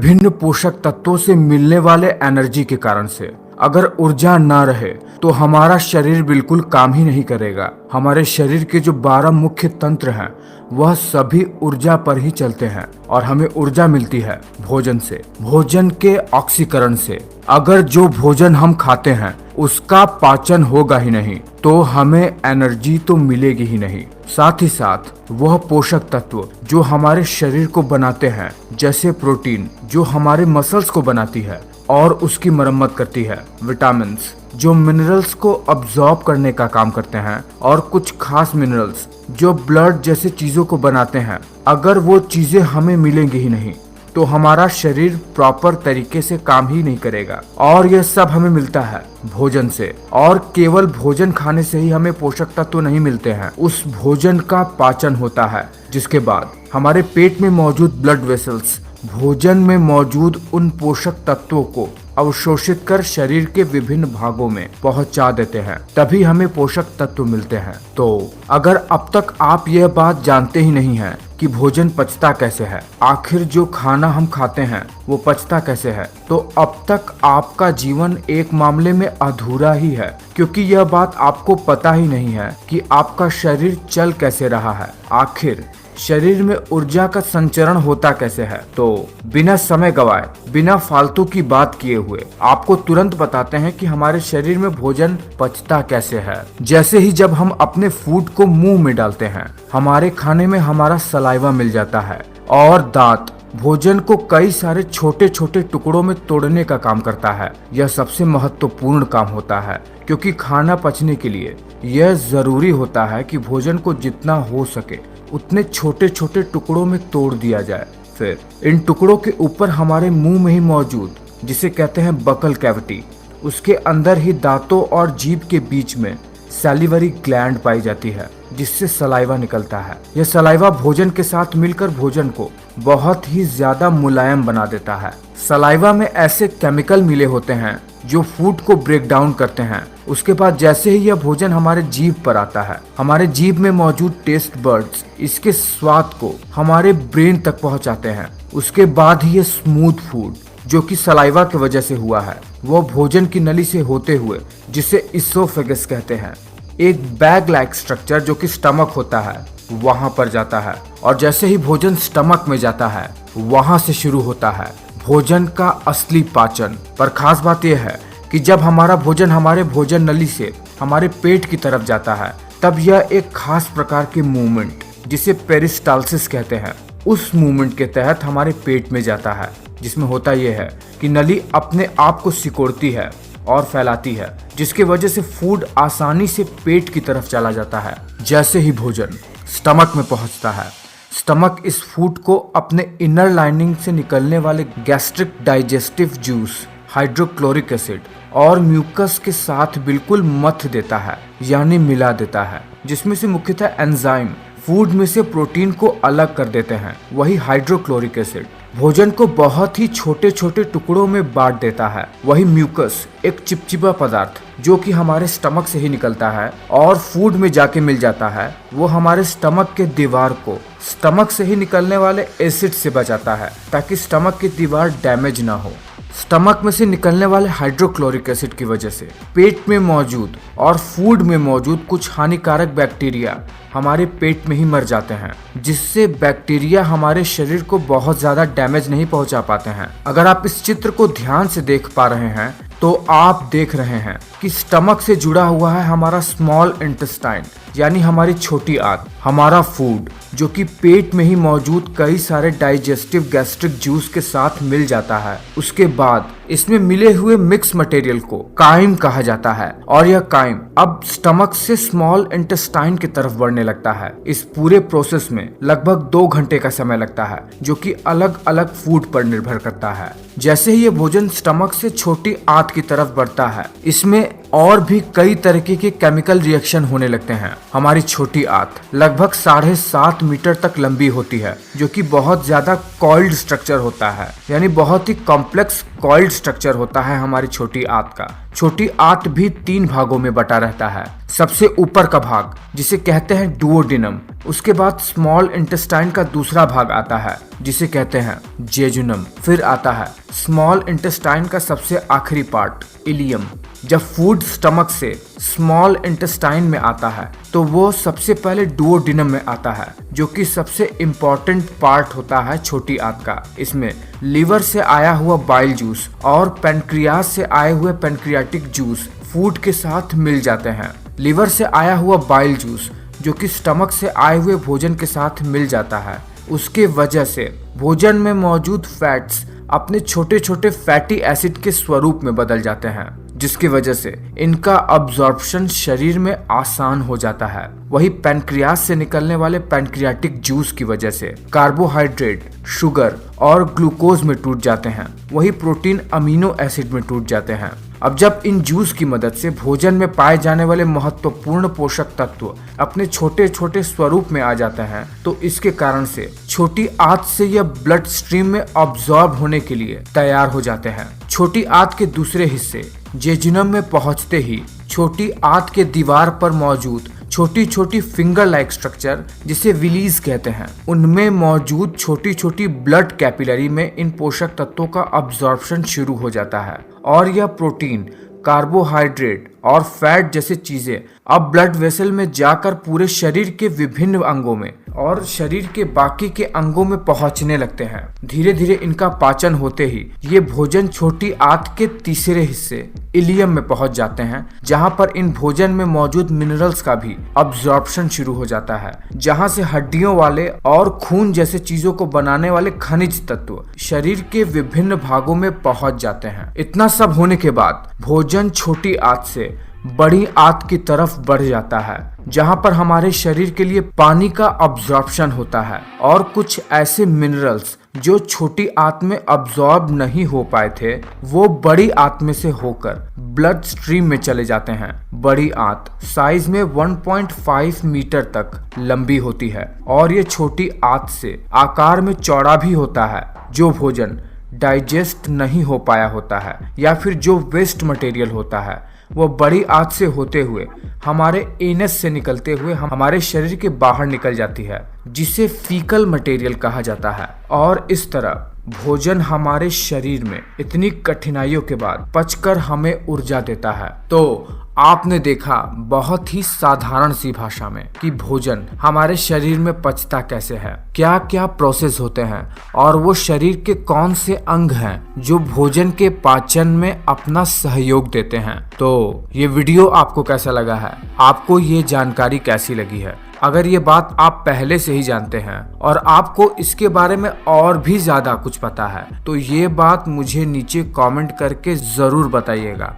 विभिन्न पोषक तत्वों से मिलने वाले एनर्जी के कारण से। अगर ऊर्जा ना रहे तो हमारा शरीर बिल्कुल काम ही नहीं करेगा। हमारे शरीर के जो 12 मुख्य तंत्र हैं वह सभी ऊर्जा पर ही चलते हैं और हमें ऊर्जा मिलती है भोजन से, भोजन के ऑक्सीकरण से। अगर जो भोजन हम खाते हैं उसका पाचन होगा ही नहीं तो हमें एनर्जी तो मिलेगी ही नहीं। साथ ही साथ वह पोषक तत्व जो हमारे शरीर को बनाते हैं, जैसे प्रोटीन जो हमारे मसल्स को बनाती है और उसकी मरम्मत करती है, विटामिन्स जो मिनरल्स को अब्सॉर्ब करने का काम करते हैं, और कुछ खास मिनरल्स जो ब्लड जैसे चीजों को बनाते हैं। अगर वो चीजें हमें मिलेंगी ही नहीं तो हमारा शरीर प्रॉपर तरीके से काम ही नहीं करेगा। और यह सब हमें मिलता है भोजन से, और केवल भोजन खाने से ही हमें पोषक तत्व नहीं मिलते हैं। उस भोजन का पाचन होता है, जिसके बाद हमारे पेट में मौजूद ब्लड वेसल्स भोजन में मौजूद उन पोषक तत्वों को अवशोषित कर शरीर के विभिन्न भागों में पहुंचा देते हैं, तभी हमें पोषक तत्व मिलते हैं। तो अगर अब तक आप यह बात जानते ही नहीं हैं कि भोजन पचता कैसे है, आखिर जो खाना हम खाते हैं वो पचता कैसे है, तो अब तक आपका जीवन एक मामले में अधूरा ही है, क्योंकि यह बात आपको पता ही नहीं है कि आपका शरीर चल कैसे रहा है, आखिर शरीर में ऊर्जा का संचरण होता कैसे है। तो बिना समय गवाए, बिना फालतू की बात किए हुए आपको तुरंत बताते हैं कि हमारे शरीर में भोजन पचता कैसे है। जैसे ही जब हम अपने फूड को मुंह में डालते हैं, हमारे खाने में हमारा सलाइवा मिल जाता है और दांत भोजन को कई सारे छोटे छोटे टुकड़ों में तोड़ने का काम करता है। यह सबसे महत्वपूर्ण काम होता है, क्योंकि खाना पचने के लिए यह जरूरी होता है कि भोजन को जितना हो सके उतने छोटे छोटे टुकड़ों में तोड़ दिया जाए। फिर इन टुकड़ों के ऊपर हमारे मुंह में ही मौजूद, जिसे कहते हैं बकल कैविटी, उसके अंदर ही दांतों और जीभ के बीच में सैलिवरी ग्लैंड पाई जाती है, जिससे सलाइवा निकलता है। यह सलाइवा भोजन के साथ मिलकर भोजन को बहुत ही ज्यादा मुलायम बना देता है। सलाइवा में ऐसे केमिकल मिले होते हैं जो फूड को ब्रेक डाउन करते हैं। उसके बाद जैसे ही यह भोजन हमारे जीभ पर आता है, हमारे जीभ में मौजूद टेस्ट बर्ड्स इसके स्वाद को हमारे ब्रेन तक पहुंचाते हैं। उसके बाद ही ये स्मूथ फूड जो कि सलाइवा की वजह से हुआ है, वो भोजन की नली से होते हुए, जिसे इसोफेगस कहते हैं, एक बैग लाइक स्ट्रक्चर जो कि स्टमक होता है, वहां पर जाता है। और जैसे ही भोजन स्टमक में जाता है, वहां से शुरू होता है भोजन का असली पाचन। पर खास बात यह है कि जब हमारा भोजन हमारे भोजन नली से हमारे पेट की तरफ जाता है, तब यह एक खास प्रकार के मूवमेंट, जिसे पेरिस्टालसिस कहते हैं, उस मूवमेंट के तहत हमारे पेट में जाता है, जिसमें होता यह है कि नली अपने आप को सिकोड़ती है और फैलाती है, जिसकी वजह से फूड आसानी से पेट की तरफ चला जाता है। जैसे ही भोजन स्टमक में पहुंचता है, स्टमक इस फूड को अपने इनर लाइनिंग से निकलने वाले gastric digestive juice, hydrochloric acid और म्यूकस के साथ बिल्कुल मथ देता है, यानी मिला देता है, जिसमें से मुख्यतः एंजाइम फूड में से प्रोटीन को अलग कर देते हैं। वही हाइड्रोक्लोरिक एसिड भोजन को बहुत ही छोटे छोटे टुकड़ों में बांट देता है। वही म्यूकस एक चिपचिपा पदार्थ जो कि हमारे स्टमक से ही निकलता है और फूड में जाके मिल जाता है, वो हमारे स्टमक के दीवार को स्टमक से ही निकलने वाले एसिड से बचाता है, ताकि स्टमक की दीवार डैमेज ना हो। स्टमक में से निकलने वाले हाइड्रोक्लोरिक एसिड की वजह से पेट में मौजूद और फूड में मौजूद कुछ हानिकारक बैक्टीरिया हमारे पेट में ही मर जाते हैं, जिससे बैक्टीरिया हमारे शरीर को बहुत ज्यादा डैमेज नहीं पहुंचा पाते हैं। अगर आप इस चित्र को ध्यान से देख पा रहे हैं तो आप देख रहे हैं कि स्टमक से जुड़ा हुआ है हमारा स्मॉल इंटेस्टाइन, यानी हमारी छोटी आंत, हमारा फूड जो कि पेट में ही मौजूद कई सारे डाइजेस्टिव गैस्ट्रिक जूस के साथ मिल जाता है। उसके बाद इसमें मिले हुए मिक्स मटेरियल को काइम कहा जाता है, और यह काइम अब स्टमक से स्मॉल इंटेस्टाइन की तरफ बढ़ने लगता है। इस पूरे प्रोसेस में लगभग 2 घंटे का समय लगता है, जो कि अलग अलग फूड पर निर्भर करता है। जैसे ही ये भोजन स्टमक से छोटी आंत की तरफ बढ़ता है, इसमें और भी कई तरीके के केमिकल रिएक्शन होने लगते हैं। हमारी छोटी आंत लगभग 7.5 मीटर तक लंबी होती है, जो कि बहुत ज्यादा कॉइल्ड स्ट्रक्चर होता है, यानी बहुत ही कॉम्प्लेक्स कॉइल्ड स्ट्रक्चर होता है हमारी छोटी आंत का। छोटी आंत भी 3 भागों में बटा रहता है। सबसे ऊपर का भाग जिसे कहते हैं डुओडेनम, उसके बाद स्मॉल इंटेस्टाइन का दूसरा भाग आता है जिसे कहते हैं जेजुनम, फिर आता है स्मॉल इंटेस्टाइन का सबसे आखिरी पार्ट इलियम। जब फूड स्टमक से स्मॉल इंटेस्टाइन में आता है तो वो सबसे पहले डुओडेनम में आता है, जो कि सबसे इम्पोर्टेंट पार्ट होता है छोटी आंत का। इसमें लीवर से आया हुआ बाइल जूस और पैनक्रियास से आए हुए पैनक्रियाटिक जूस फूड के साथ मिल जाते हैं। लीवर से आया हुआ बाइल जूस जो कि स्टमक से आए हुए भोजन के साथ मिल जाता है, उसके वजह से भोजन में मौजूद फैट्स अपने छोटे छोटे फैटी एसिड के स्वरूप में बदल जाते हैं, जिसकी वजह से इनका अब्जॉर्प्शन शरीर में आसान हो जाता है। वही पैनक्रियास से निकलने वाले पैनक्रियाटिक जूस की वजह से कार्बोहाइड्रेट, शुगर और ग्लूकोज में टूट जाते हैं, वही प्रोटीन अमीनो एसिड में टूट जाते हैं। अब जब इन जूस की मदद से भोजन में पाए जाने वाले महत्वपूर्ण पोषक तत्व अपने छोटे छोटे स्वरूप में आ जाते हैं, तो इसके कारण से छोटी आंत से यह ब्लड स्ट्रीम में अब्सॉर्ब होने के लिए तैयार हो जाते हैं। छोटी आंत के दूसरे हिस्से जेजुनम में पहुंचते ही छोटी आंत के दीवार पर मौजूद छोटी छोटी फिंगर लाइक स्ट्रक्चर जिसे विलीज कहते हैं, उनमें मौजूद छोटी छोटी ब्लड कैपिलरी में इन पोषक तत्वों का अब्जॉर्प्शन शुरू हो जाता है और यह प्रोटीन, कार्बोहाइड्रेट और फैट जैसे चीजें अब ब्लड वेसल में जाकर पूरे शरीर के विभिन्न अंगों में और शरीर के बाकी के अंगों में पहुंचने लगते हैं। धीरे धीरे इनका पाचन होते ही ये भोजन छोटी आंत के तीसरे हिस्से इलियम में पहुंच जाते हैं, जहां पर इन भोजन में मौजूद मिनरल्स का भी अब्जॉर्प्शन शुरू हो जाता है, जहां से हड्डियों वाले और खून जैसे चीजों को बनाने वाले खनिज तत्व शरीर के विभिन्न भागों में पहुंच जाते हैं। इतना सब होने के बाद भोजन छोटी आंत से बड़ी आंत की तरफ बढ़ जाता है, जहां पर हमारे शरीर के लिए पानी का अब्जॉर्प्शन होता है और कुछ ऐसे मिनरल्स जो छोटी आंत में अब्सॉर्ब नहीं हो पाए थे वो बड़ी आंत में से होकर ब्लड स्ट्रीम में चले जाते हैं। बड़ी आंत साइज में 1.5 मीटर तक लंबी होती है और ये छोटी आंत से आकार में चौड़ा भी होता है। जो भोजन डाइजेस्ट नहीं हो पाया होता है या फिर जो वेस्ट मटेरियल होता है वो बड़ी आंत से होते हुए हमारे एनस से निकलते हुए हमारे शरीर के बाहर निकल जाती है, जिसे फीकल मटेरियल कहा जाता है। और इस तरह भोजन हमारे शरीर में इतनी कठिनाइयों के बाद पचकर हमें ऊर्जा देता है। तो आपने देखा बहुत ही साधारण सी भाषा में कि भोजन हमारे शरीर में पचता कैसे है, क्या क्या प्रोसेस होते हैं और वो शरीर के कौन से अंग हैं जो भोजन के पाचन में अपना सहयोग देते हैं। तो ये वीडियो आपको कैसा लगा है, आपको ये जानकारी कैसी लगी है? अगर ये बात आप पहले से ही जानते हैं और आपको इसके बारे में और भी ज्यादा कुछ पता है तो ये बात मुझे नीचे कमेंट करके जरूर बताइएगा।